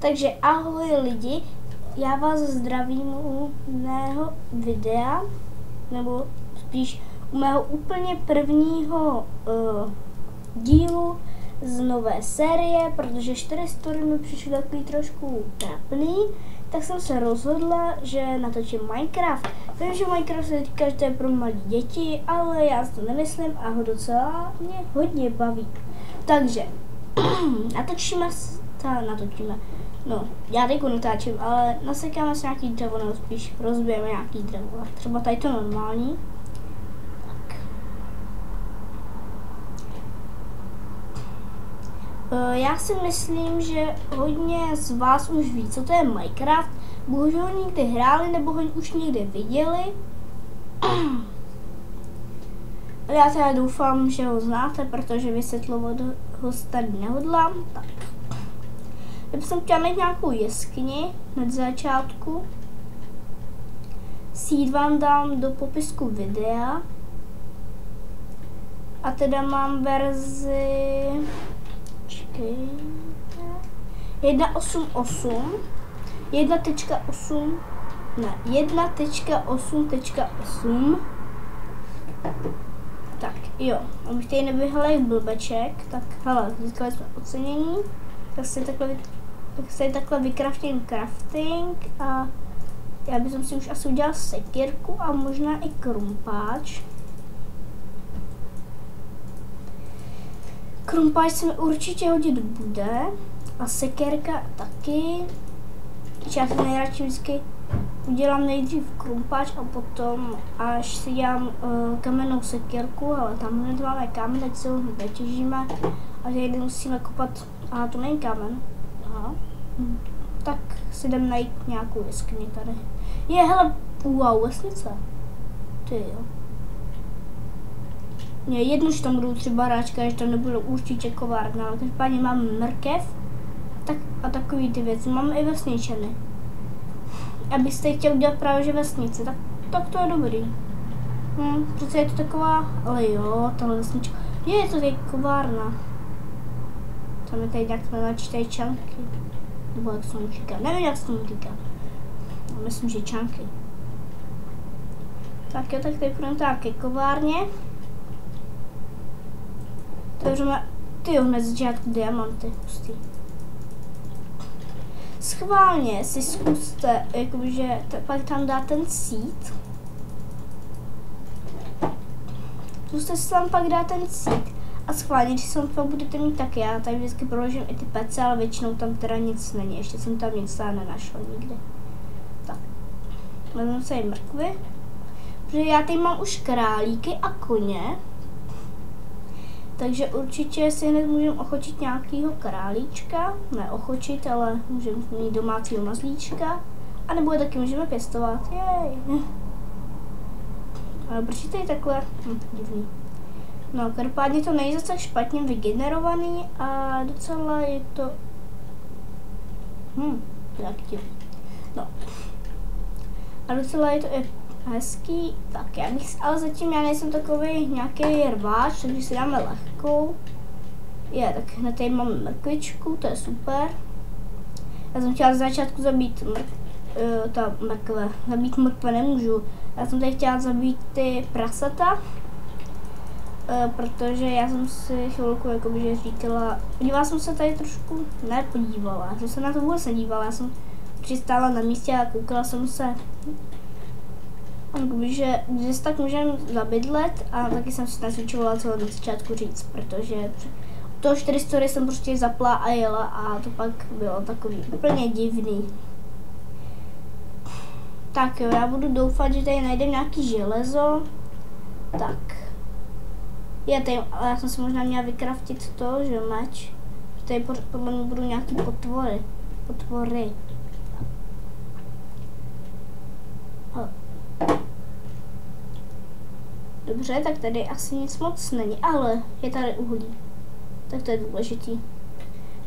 Takže ahoj lidi, já vás zdravím u mého videa, nebo spíš u mého úplně prvního dílu z nové série, protože 4 story mi přišly takový trošku trapný, tak jsem se rozhodla, že natočím Minecraft. Vím, že Minecraft se říká, že to je pro malé děti, ale já si to nemyslím a ho docela mě hodně baví. Takže natočíme. No, já teď natáčím, ale nasekáme si nějaký dřevo, nebo spíš rozbijeme nějaký dřevo. Třeba tady to normální. Tak. Já si myslím, že hodně z vás už ví, co to je Minecraft. Bohužel ho někdy hráli, nebo ho už někdy viděli. Já teda doufám, že ho znáte, protože vysvětlovat ho tady nehodlám. Tak. Já jsem chtěla mít nějakou jeskyni hned z začátku. Seed vám dám do popisku videa. A teda mám verzi 1.8.8 1.8 ne, 1.8.8. Tak jo, abych tady neběhal jak blbeček, tak hele, získali jsme ocenění. Tak si takhle vykraftím crafting a já bych si už asi udělal sekírku a možná i krumpáč. Krumpáč se mi určitě hodit bude a sekérka taky. Já si nejradši vždycky udělám nejdřív krumpáč a potom, až si dělám kamennou sekérku, ale tam hned máme kámen, teď se ho vytěžíme a tady musíme kopat. Aha, to není kámen. Aha. Tak si jdem najít nějakou jeskyni tady. Je, hele, wow, vesnice. Ty jo. Je jedno, že tam budou 3 baráčka, že tam nebudou určitě kovárna, ale každopádně máme mrkev a takový ty věci. Máme i vesničany. Abyste chtěl udělat právě že vesnice, tak to je dobrý. Přece je to taková, ale jo, tahle vesnička. Je to tady kovárna. Tam je tady nějak načítají čanky. Nebo jak se tomu říká. Nevím, jak se tomu říká. Myslím, že čanky. Tak jo, tak tady půjdeme tak ke kovárně. Otevřeme, tyjo, hned z začátku diamanty. Pustý. Schválně si zkuste, jakože pak tam dá ten seed. Zkuste si tam pak dát ten seed. A schválně, když se to budete mít tak, já tady vždycky proložím i ty pece, ale většinou tam teda nic není, ještě jsem tam nic nenašla nikdy. Tak, vezmu se i mrkvy, protože já tady mám už králíky a koně, takže určitě si hned můžeme ochočit nějakýho králíčka, ne ochočit, ale můžeme mít domácího mazlíčka, a nebo je taky můžeme pěstovat, jej. Ale proč je takhle, divný. No, každopádně to není zase tak špatně vygenerovaný a docela je to... jak ti. No. A docela je to i hezký. Tak já bych, ale zatím já nejsem takový nějaký rváč, takže si dáme lehkou. Je, tak hned tady máme mrkvičku, to je super. Já jsem chtěla z začátku zabít mrkve. Zabít mrkve nemůžu. Já jsem tady chtěla zabít ty prasata. Protože já jsem si chvilku jakoby říkala, podívala jsem se tady trošku, nepodívala, já jsem se na to vůbec nedívala, já jsem přistála na místě a koukala jsem se, jakoby, že se tak můžeme zabydlet a taky jsem si nacvičovala co na začátku říct, protože to 4 story jsem prostě zapla a jela a to pak bylo takový úplně divný. Tak jo, já budu doufat, že tady najdem nějaký železo, tak. Ale já jsem si možná měla vykraftit to, že meč. Tady podle mě budou nějaký potvory. Dobře, tak tady asi nic moc není, ale je tady uhlí. Tak to je důležitý.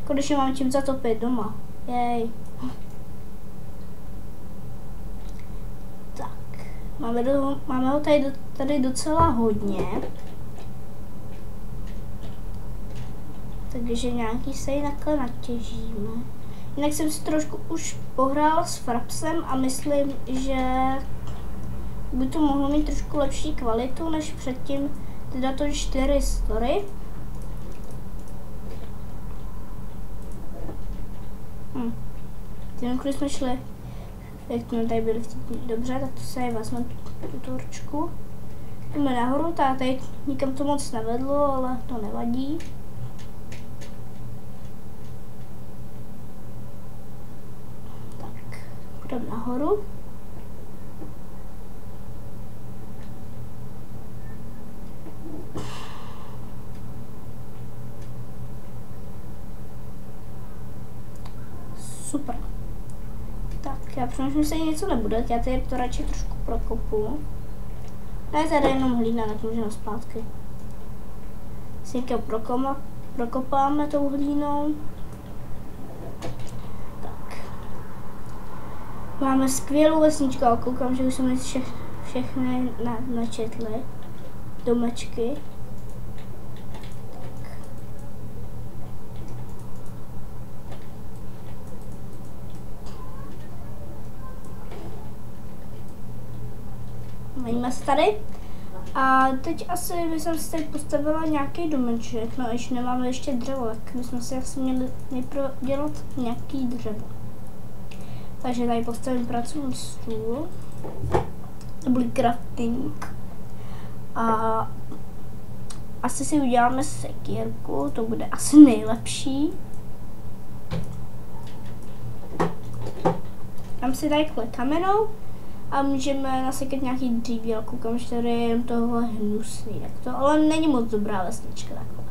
Konečně mám čím zatopit doma. Jej. Tak, máme ho tady docela hodně. Takže nějaký se takhle natěžíme. Jinak jsem si trošku už pohrál s Frapsem a myslím, že by to mohlo mít trošku lepší kvalitu než předtím teda to 4 story. Když jsme šli, jak jsme tady byli dobře, tak to se vezme tu torčku. Jdeme nahoru, tady nikam to moc nevedlo, ale to nevadí. Tak, půjdeme nahoru. Super. Tak, já přemýšlím, že něco nebude, já tady to radši trošku prokopu. Ne, tady jenom hlína, tak můžeme zpátky. Sníka prokopáme tou hlínou. Tak. Máme skvělou vesničku, ale koukám, že už jsme všechny načetli. Domečky. Vejíme se tady. A teď asi bychom si tady postavila nějaký domeček, no ještě nemáme ještě dřevo, tak bychom si asi měli nejprve dělat nějaký dřevo. Takže tady postavím pracovní stůl, dobrý crafting a asi si uděláme sekírku, to bude asi nejlepší. Dám si tady kamenou a můžeme nasekat nějaký dříví, koukám, že tady je jen tohle hnusný, tak to ale není moc dobrá vesnička takhle.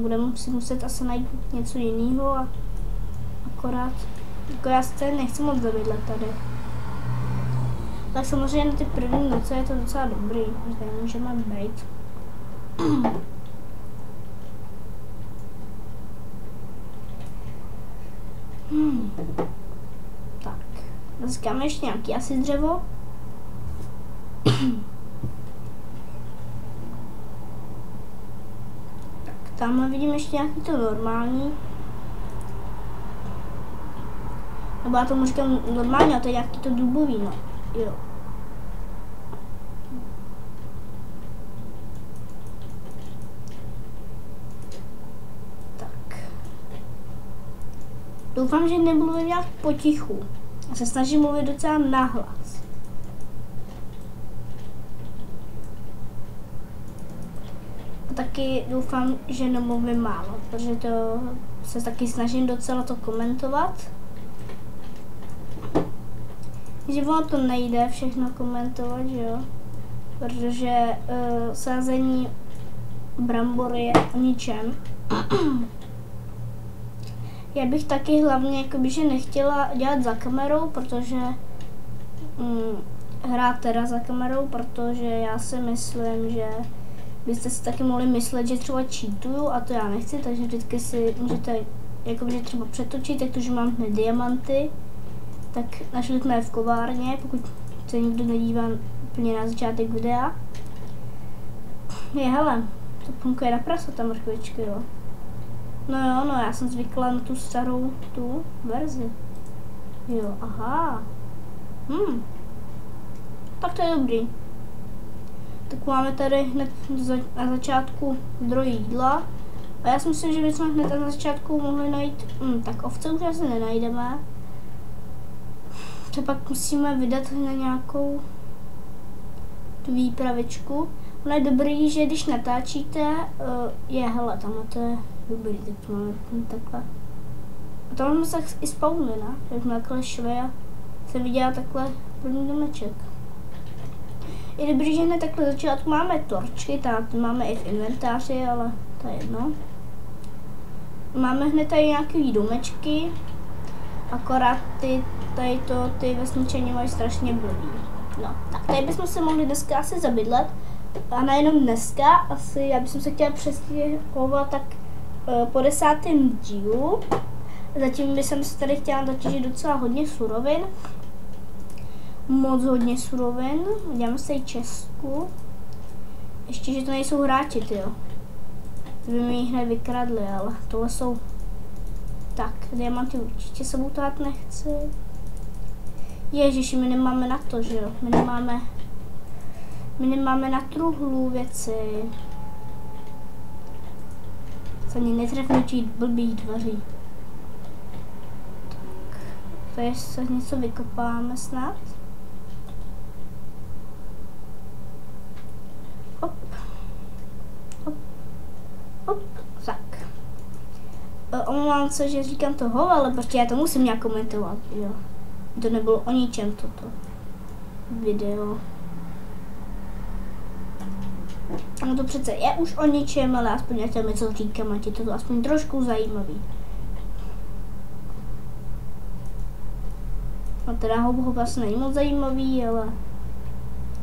Budeme si muset asi najít něco jiného a akorát, jako já se tady nechci moc zabydlet tady. Tak samozřejmě na ty první noce je to docela dobrý, že tady můžeme být. Tak, získáme ještě nějaký asi dřevo. Tak, tamhle vidím ještě nějaký to normální. Nebo já tomu říkám normálně, a to je nějaký to dubový, no. Jo. Tak. Doufám, že nemluvím nějak potichu. Já se snažím mluvit docela nahlas. A taky doufám, že nemluvím málo, protože to se taky snažím docela to komentovat. Že ono to nejde všechno komentovat, že jo? Protože sázení brambory je o ničem. Já bych taky hlavně jakoby, že nechtěla dělat za kamerou, protože hrát teda za kamerou, protože já si myslím, že byste si taky mohli myslet, že třeba cheatuju a to já nechci, takže vždycky si můžete jakoby, třeba přetočit, jak to, že mám hned diamanty, tak našli jsme v kovárně, pokud se nikdo nedívá úplně na začátek videa. Je, hele, to punkuje na prasa ta mrkvičky, jo. No jo, no já jsem zvykla na tu starou, tu verzi. Jo, aha. Tak to je dobrý. Tak máme tady hned na začátku zdroj jídla. A já si myslím, že bychom hned na začátku mohli najít, tak ovce už asi nenajdeme. Třeba musíme vydat na nějakou tu výpravičku. Ono je dobrý, že když natáčíte, hele, tamhle to je dobrý, tak to máme takhle. A tam jsme se i spawnili, ne? Jak jsme takhle šli a jsem viděla takhle první domeček. Je dobrý, že hned takhle začátku máme torčky, tam máme i v inventáři, ale to je jedno. Máme hned tady nějaký domečky, akorát ty vesničani mají strašně blbý. No, tak tady bychom se mohli dneska asi zabydlet. A nejenom dneska, asi já bych se chtěla přestěhovat tak po 10. dílu. Zatím bych se tady chtěla zatížit docela hodně surovin. Moc hodně surovin. Děláme se i Česku. Ještě, že to nejsou hráči, tyjo. To by mi ji hned vykradli, ale tohle jsou... Tak, diamanty určitě sebou tát nechci. Ježiši, my nemáme na to, že jo? My nemáme na truhlu věci. Se ani netrefnutí blbých dveří. Tak, tady se něco vykopáme snad. Hop. Hop. Hop. Tak. Omlouvám se, že říkám toho, ale prostě já to musím nějak komentovat, jo. To nebylo o ničem toto video. No to přece je už o ničem, ale aspoň já tam něco říkám, ať je to aspoň trošku zajímavý. No teda hop asi není moc zajímavý, ale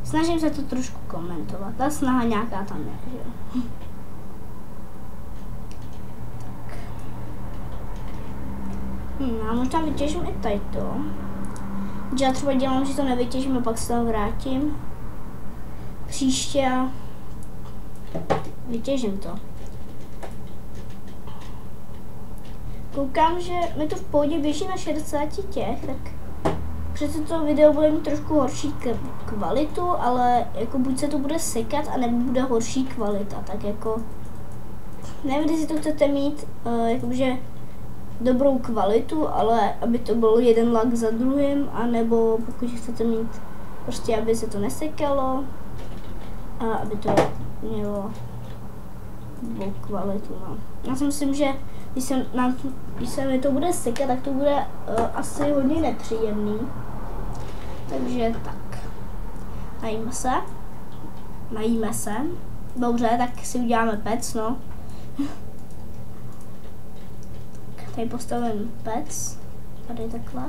snažím se to trošku komentovat. Ta snaha nějaká tam je, že jo. A možná vytěžím i tady to. Já třeba dělám, že to nevytěžím a pak se tam vrátím. Příště a vytěžím to. Koukám, že mi to v pohodě běží na 60 těch, tak přece to video bude mít trošku horší kvalitu, ale jako buď se to bude sekat, anebo bude horší kvalita, tak jako nevím, jestli to chcete mít, jakože dobrou kvalitu, ale aby to byl jeden lag za druhým, anebo pokud chcete mít prostě, aby se to nesekalo a aby to mělo dobrou kvalitu. No. Já si myslím, že když se mi to bude sekat, tak to bude asi hodně nepříjemný. Takže tak. Najíme se. Dobře, tak si uděláme pec, no. Tady postavím pec, tady takhle.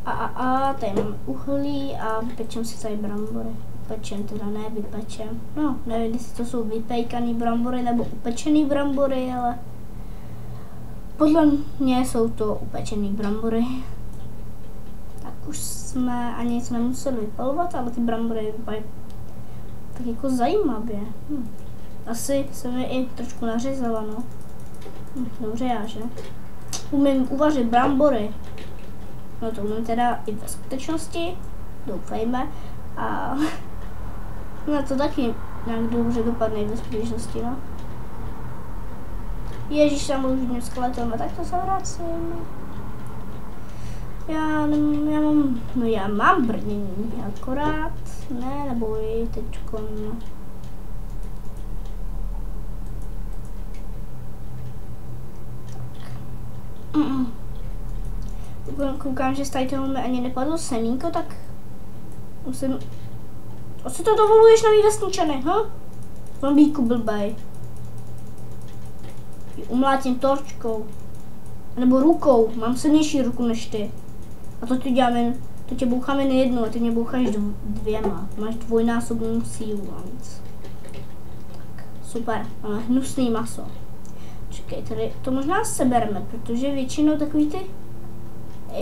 A tady mám uhlí a vypečem si tady brambory. Vypečem, teda ne vypečem. No, nevím, jestli to jsou vypejkaný brambory nebo upečený brambory, ale podle mě jsou to upečený brambory. Tak už jsme ani nic nemuseli vypalovat, ale ty brambory vypadají tak jako zajímavě. Asi se mi i trošku nařezala, no. Dobře já, že? Umím uvařit brambory. No to umím teda i ve skutečnosti, doufejme. A no to taky nějak dobře dopadne ve skutečnosti, no. Ježíš, tam už mě skeleton, tak to se vracím. Já mám brnění, akorát, ne, neboj, teďko, no. Koukám, že z tady toho mi ani nepadlo semínko, tak musím... A co to dovoluješ, nový vesničany, ha? Zombíku blbej. Umlátím torčkou. Nebo rukou, mám silnější ruku než ty. A to ti děláme, to tě boucháme nejednou, a ty mě boucháš dvěma. Máš dvojnásobnou sílu a nic. Tak, super, máme hnusný maso. Čekej, tady to možná sebereme, protože většinou takový ty...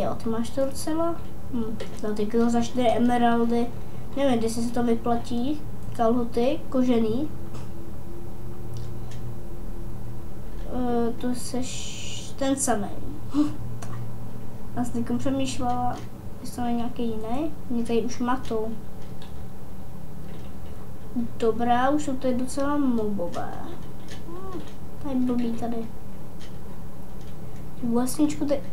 Jo, ty máš to docela. No, ty za 4 emeraldy. Nevím, jestli se to vyplatí. Kalhoty, kožený. To seš ten samý. Já jsem teď přemýšlela, jestli to je nějaký jiný. Mě tady už matou. Dobrá, už jsou tady docela mobové. Tady blbý tady.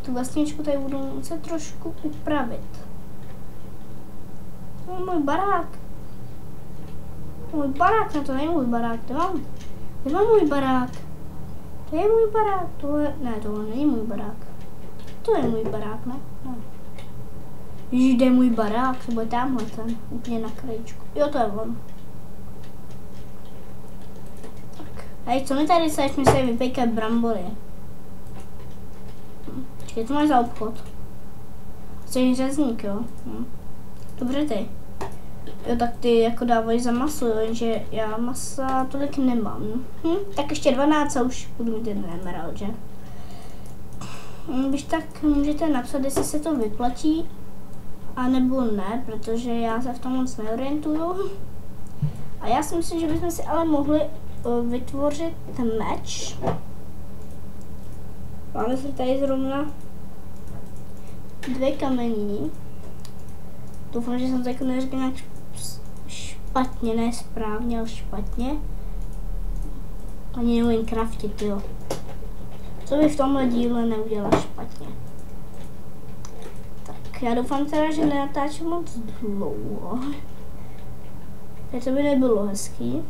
Tu vlastničku tady budu muset trošku upravit. To je můj barák. Můj barák, ne, to není můj barák, to mám můj barák. To je můj barák, tohle není můj barák. To je můj barák, ne? Ježiš, kde je můj barák, to bude tamhle ten, úplně na krajičku. Jo, to je on. Tak, hej, co mi tady seš, mi se vypejkat brambory. Čekaj, to máš za obchod. Jsi řezník, jo? Dobře ty. Jo, tak ty jako dávají za maso, jo, jenže já masa tolik nemám. Tak ještě 12 a už budu mít jeden emerald, že? Když tak můžete napsat, jestli se to vyplatí, anebo ne, protože já se v tom moc neorientuju. A já si myslím, že bychom si ale mohli vytvořit meč. Máme si tady zrovna 2 kamení. Doufám, že jsem to jako neřekl nějak špatně, ne správně, ale špatně. Ani neumím craftit, jo. Co by v tomhle díle neudělal špatně. Tak, já doufám teda, že nenatáčím moc dlouho. To by nebylo hezký.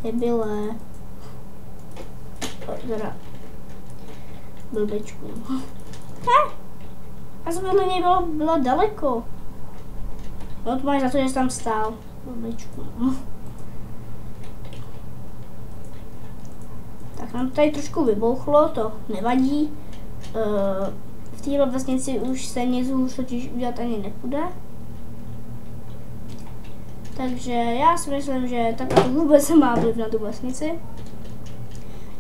To bylo... Teda... Blbečku. A z vedle něj bylo daleko. No to máš za to, že jsi tam stál. Blbečku. Tak nám to tady trošku vybouchlo, to nevadí. V téhle vesnici už se nic hůř totiž udělat ani nepůjde. Takže já si myslím, že takhle vůbec se má vliv na tu vesnici.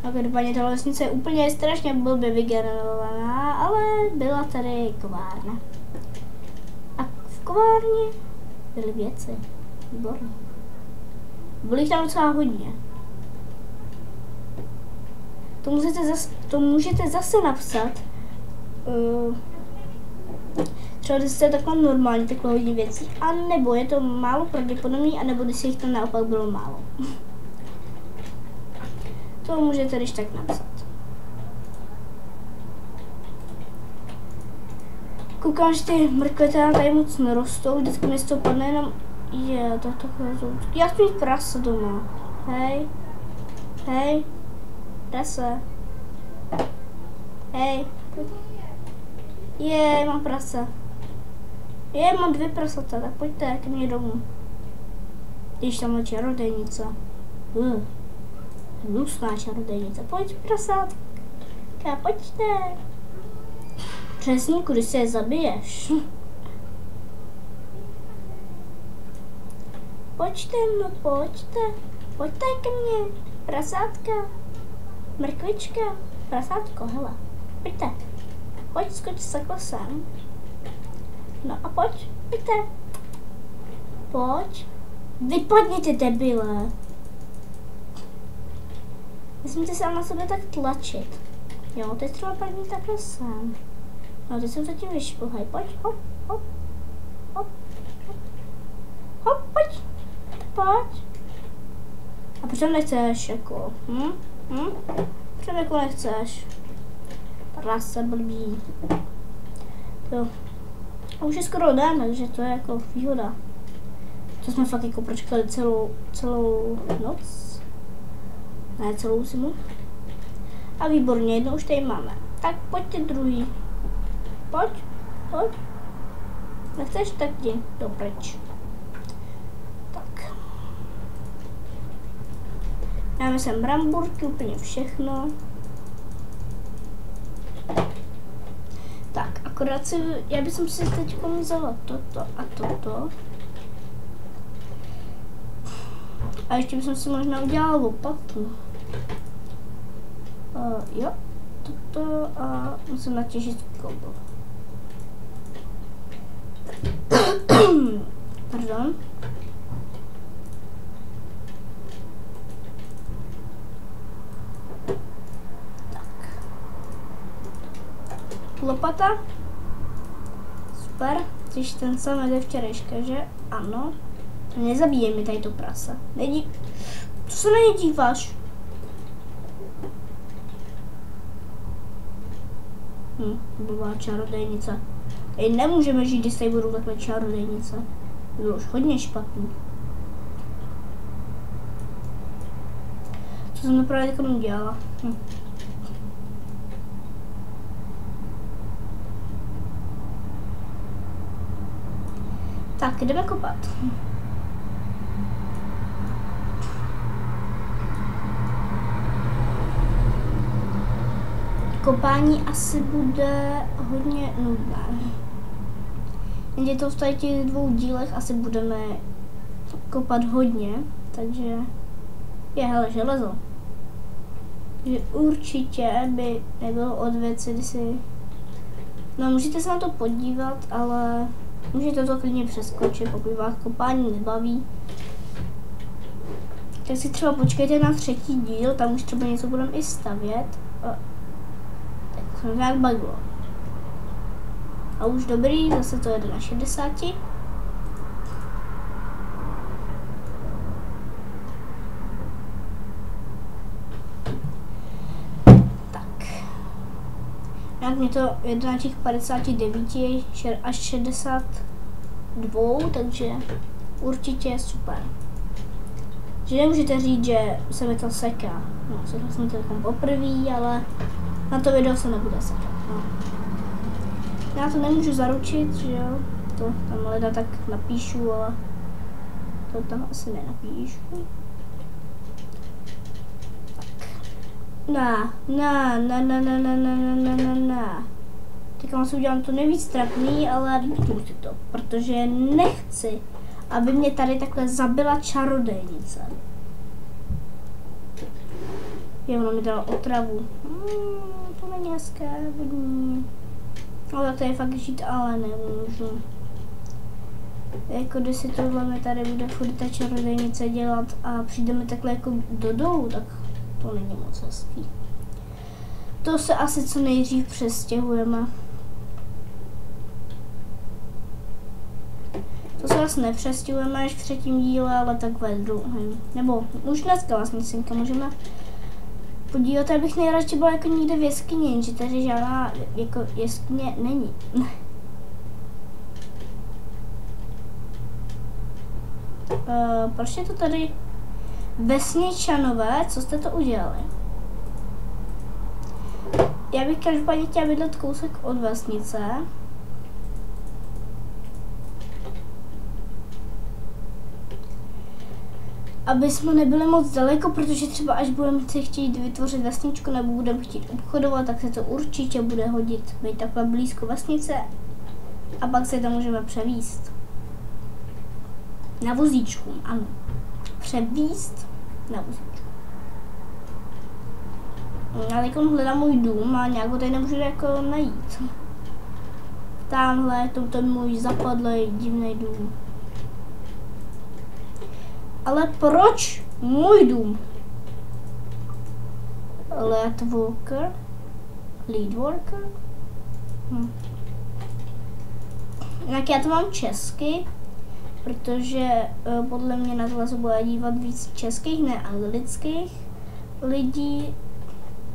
A každopádně ta vesnice je úplně strašně blbě vygenerovaná, ale byla tady kovárna. A v kovárně byly věci. Výborně. Byly tam docela hodně. To můžete zase napsat. Třeba když jste takhle normální, takhle hodně věcí, a nebo je to málo pravděpodobný, anebo když jich tam naopak bylo málo. To můžete když tak napsat. Koukám, že ty mrkve tady moc nerostou, vždycky mi z toho padne jenom... Je, to takové jsou... Já chci mít prase doma. Hej. Hej. Prase. Hej. Je, mám prase. Je, mám 2 prasata, tak pojďte ke mně domů. Když tam je čarodejnice. Hnusná čarodejnice. Pojď, prasátka. Pojďte. Přesníku, když se je zabiješ. Pojďte, no pojďte. Pojďte ke mně. Prasátka. Mrkvička. Prasátko, hele. Pojďte. Pojď, skoč takhle sem. No a pojďte. Pojď. Vypadněte, debile. Nesmíte se na sebe tak tlačit. Jo, teď třeba padni takhle sem. No, teď jsem zatím vyšplhaj. Pojď, hop, hop, hop, hop, hop, pojď, pojď. A proč tam nechceš, jako, Proč tam jako nechceš? Prase blbý. Jo. A už je skoro den, takže to je jako výhoda. To jsme fakt jako pročkali celou noc. Ne, celou zimu. A výborně, jedno už tady máme. Tak pojďte druhý. Pojď. Nechceš, tak jdi dopryč. Tak. Dáme sem bramburky, úplně všechno. Tak, akorát já bych si teď vzala toto a toto. A ještě bych si možná udělala lopatu. Jo, toto a musím natěžit koubel. Pardon. Tak. Lopata. Super. Když ten samý jde včerejška, že? Ano. Nezabíjej mi tady to prase. Co se na ně díváš? Blbá čarodejnice. Tady nemůžeme žít, když tady budou takhle čarodejnice. To bylo už hodně špatný. Co jsem to právě takhle udělala? Tak, jdeme kopat. Kopání asi bude hodně nudné. Jenže to v těch 2 dílech asi budeme kopat hodně, takže je hele železo. Že určitě by nebylo od věci, když si... No můžete se na to podívat, ale můžete to klidně přeskočit, pokud vás kopání nebaví. Tak si třeba počkejte na 3. díl, tam už třeba něco budeme i stavět. Tak jsem nějak baglo. A už dobrý, zase to jede na 60. Tak. Jak mě to jede na těch 59 až 62, takže určitě super. Že nemůžete říct, že se mi to seká. No, sekal jsem to jako poprvé, ale na to video se nebude sekat. No. Já to nemůžu zaručit, že jo. To tam leda tak napíšu, ale to tam asi nenapíšu. Tak. Teďka vám si udělám to nejvíc trapný, ale líbím si to, protože nechci, aby mě tady takhle zabila čarodejnice. Jo, ona mi dala otravu. To není hezké, vodní. Ale to je fakt žít, ale nemůžu. Jako když si tohle mi tady bude furt ta čarodejnice dělat a přijde mi takhle jako do dolu, tak to není moc hezký. To se asi co nejdřív přestěhujeme. To se vlastně nepřestěhujeme až v 3. díle, ale tak ve 2. Nebo už dneska vlastně synka můžeme podívat, abych nejradši byla jako někde v jeskyni, jenže tady žádná jako jeskyně není. Proč je to tady vesničanové, co jste to udělali? Já bych každopádně chtěla bydlet kousek od vesnice. Aby jsme nebyli moc daleko, protože třeba až budeme si chtít vytvořit vesničku nebo budeme chtít obchodovat, tak se to určitě bude hodit být takhle blízko vesnice a pak se tam můžeme převízt. Na vozíčku, ano. Převízt na vozíčku. Já teď hledám můj dům a nějak ho tady nemůžu jako najít. Tamhle je to ten můj zapadlý divný dům. Ale proč můj dům? Lead worker? Jak já to mám česky, protože podle mě na tohle se bude dívat víc českých, ne anglických lidí,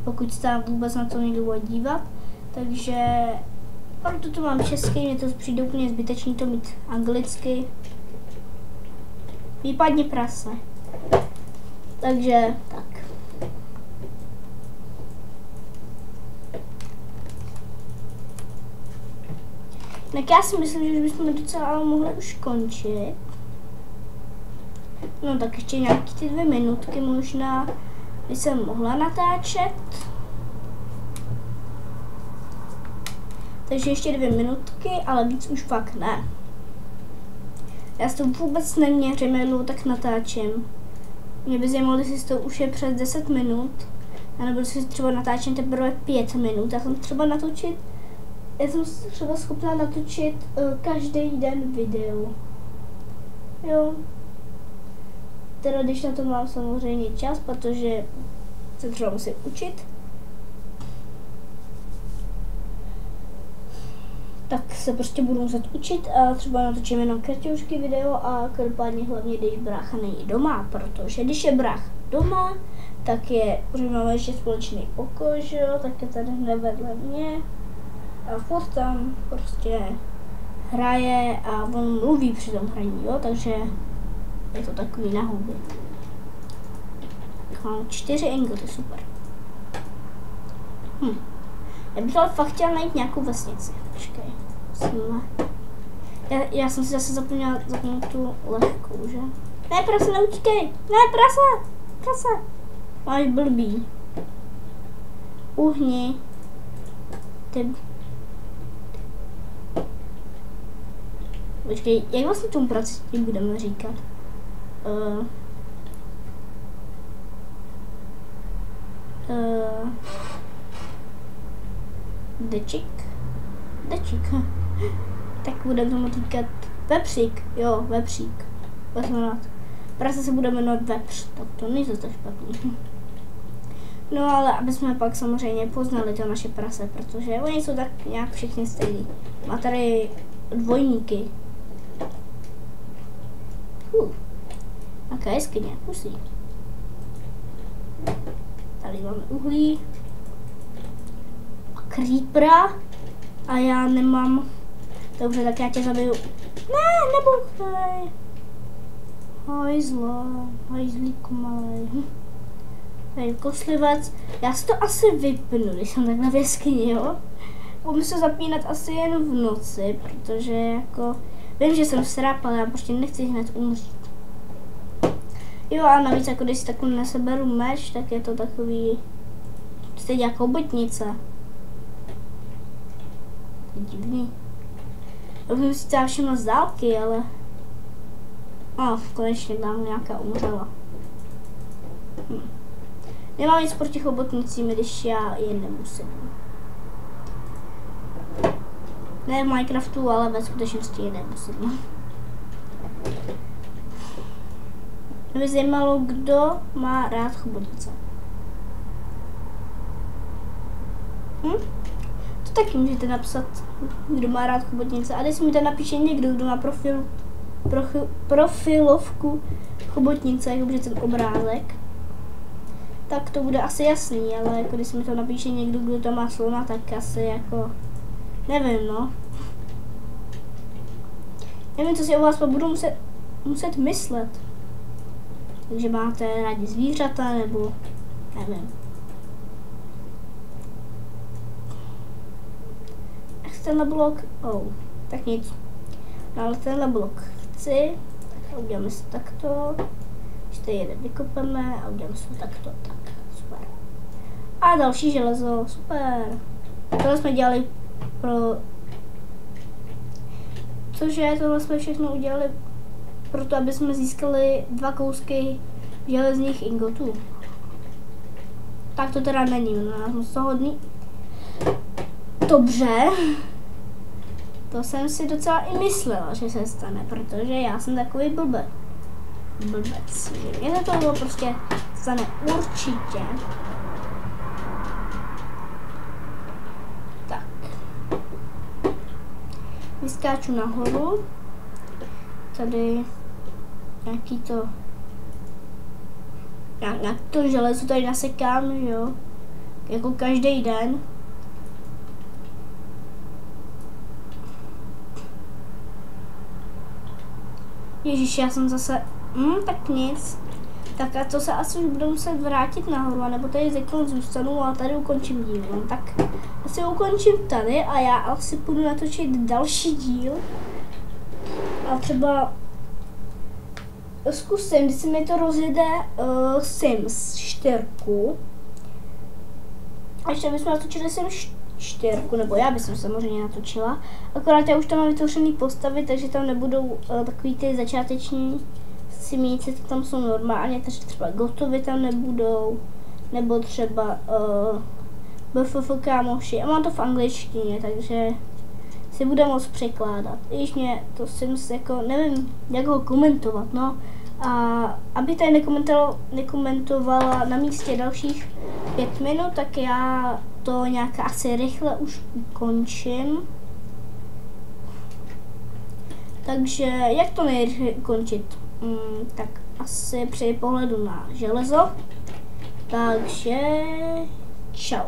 pokud se tam vůbec na to někdo bude dívat. Takže proto to mám česky, mě to přijde úplně zbytečný to mít anglicky. Výpadně prase. Takže tak. Tak já si myslím, že už bychom docela mohli už končit. No tak ještě nějaký ty 2 minutky možná by jsem mohla natáčet. Takže ještě 2 minutky, ale víc už fakt ne. Já si to vůbec neměřím, jednou tak natáčím. Mě by zajímalo, jestli to už je přes 10 minut. A nebo si třeba natáčím teprve 5 minut. Já jsem třeba schopná natočit každý den video. Jo. Teda když na to mám samozřejmě čas, protože se třeba musím učit. Tak se prostě budu muset učit a třeba natočím jenom kratičký video a každopádně hlavně, když brácha není doma, protože když je brácha doma, tak je, už máme ještě společný pokoj, že jo, tak je tady hned vedle mě a furt tam prostě hraje a on mluví při tom hraní, jo, takže je to takový na huby. Tak mám 4 ingoty, super. Já bych ale fakt chtěla najít nějakou vesnici. Počkej, já jsem si zase zapomněla zapnout tu lehkou, že? Ne, prase, neutíkej! Ne, prase! Prase! Máš blbý. Uhni. Ty. Počkej, jak vlastně tomu praci budeme říkat? Dečik. Tak budeme tomu říkat vepřík. Jo, vepřík. Vezmu rád. prase se bude jmenovat vepř, tak to není zase špatný. No ale aby jsme pak samozřejmě poznali to naše prase, protože oni jsou tak nějak všichni stejný. Má tady dvojníky. Jaká jeskyně, pusí. Tady máme uhlí. A creepera. A já nemám. Dobře, tak já tě zabiju. Ne, nebuchej. Hajzlíku malej. Tady koslivec. Já si to asi vypnu, když jsem takhle v jeskyni, jo. Budu se zapínat asi jen v noci, protože jako vím, že jsem sráp, ale já prostě nechci hned umřít. Jo a navíc, jako když si takhle neseberu meč, tak je to takový stejně jako obotnice. Divný. Já bych si třeba všimla z dálky, ale konečně tam nějaká umřela. Nemám nic proti chobotnicím, když já je nemusím. Ne v Minecraftu, ale ve skutečnosti je nemusím. Mě by zajímalo, kdo má rád chobotnice. To taky můžete napsat, kdo má rád chobotnice. A když mi to napíše někdo, kdo má profilovku chobotnice, jakože ten obrázek, tak to bude asi jasný, ale jako když mi to napíše někdo, kdo tam má slona, tak asi jako nevím, no. Nevím, co si o vás budu muset myslet. Takže máte rádi zvířata, nebo nevím. Tenhle blok, tak nic. No, ale tenhle blok chci, tak uděláme si takto. Ještě jeden vykopeme a uděláme si takto, tak, super. A další železo, super. Tohle jsme dělali tohle jsme všechno udělali proto, aby jsme získali 2 kousky železných ingotů. Tak to teda není, no, moc to hodný. Dobře. To jsem si docela i myslela, že se stane, protože já jsem takový blbec. Že mě to bylo prostě stane určitě. Tak. Vyskáču nahoru. Tady nějaký to. Nějak to železo tady nasekám, jo. Jako každý den. Ježíš, já jsem zase, tak nic. Tak a to se asi už budu muset vrátit nahoru, nebo tady zekon zůstanu a tady ukončím díl. No, tak asi ukončím tady a já asi půjdu natočit další díl. A třeba zkusím, když se mi to rozjede Sims 4. A ještě bychom natočili Sims 4, nebo já bych samozřejmě natočila. Akorát já už tam mám vytvořený postavy, takže tam nebudou takový ty začáteční simíci, tam jsou normálně, takže třeba gotovy tam nebudou, nebo třeba BFF kámoši. A mám to v angličtině, takže si bude moct překládat. I když mě to Sims jako, nevím, jak ho komentovat, no. A aby tady nekomentovala na místě dalších 5 minut, tak já to nějak asi rychle už ukončím. Takže jak to nejrychle ukončit? Tak asi při pohledu na železo. Takže čau.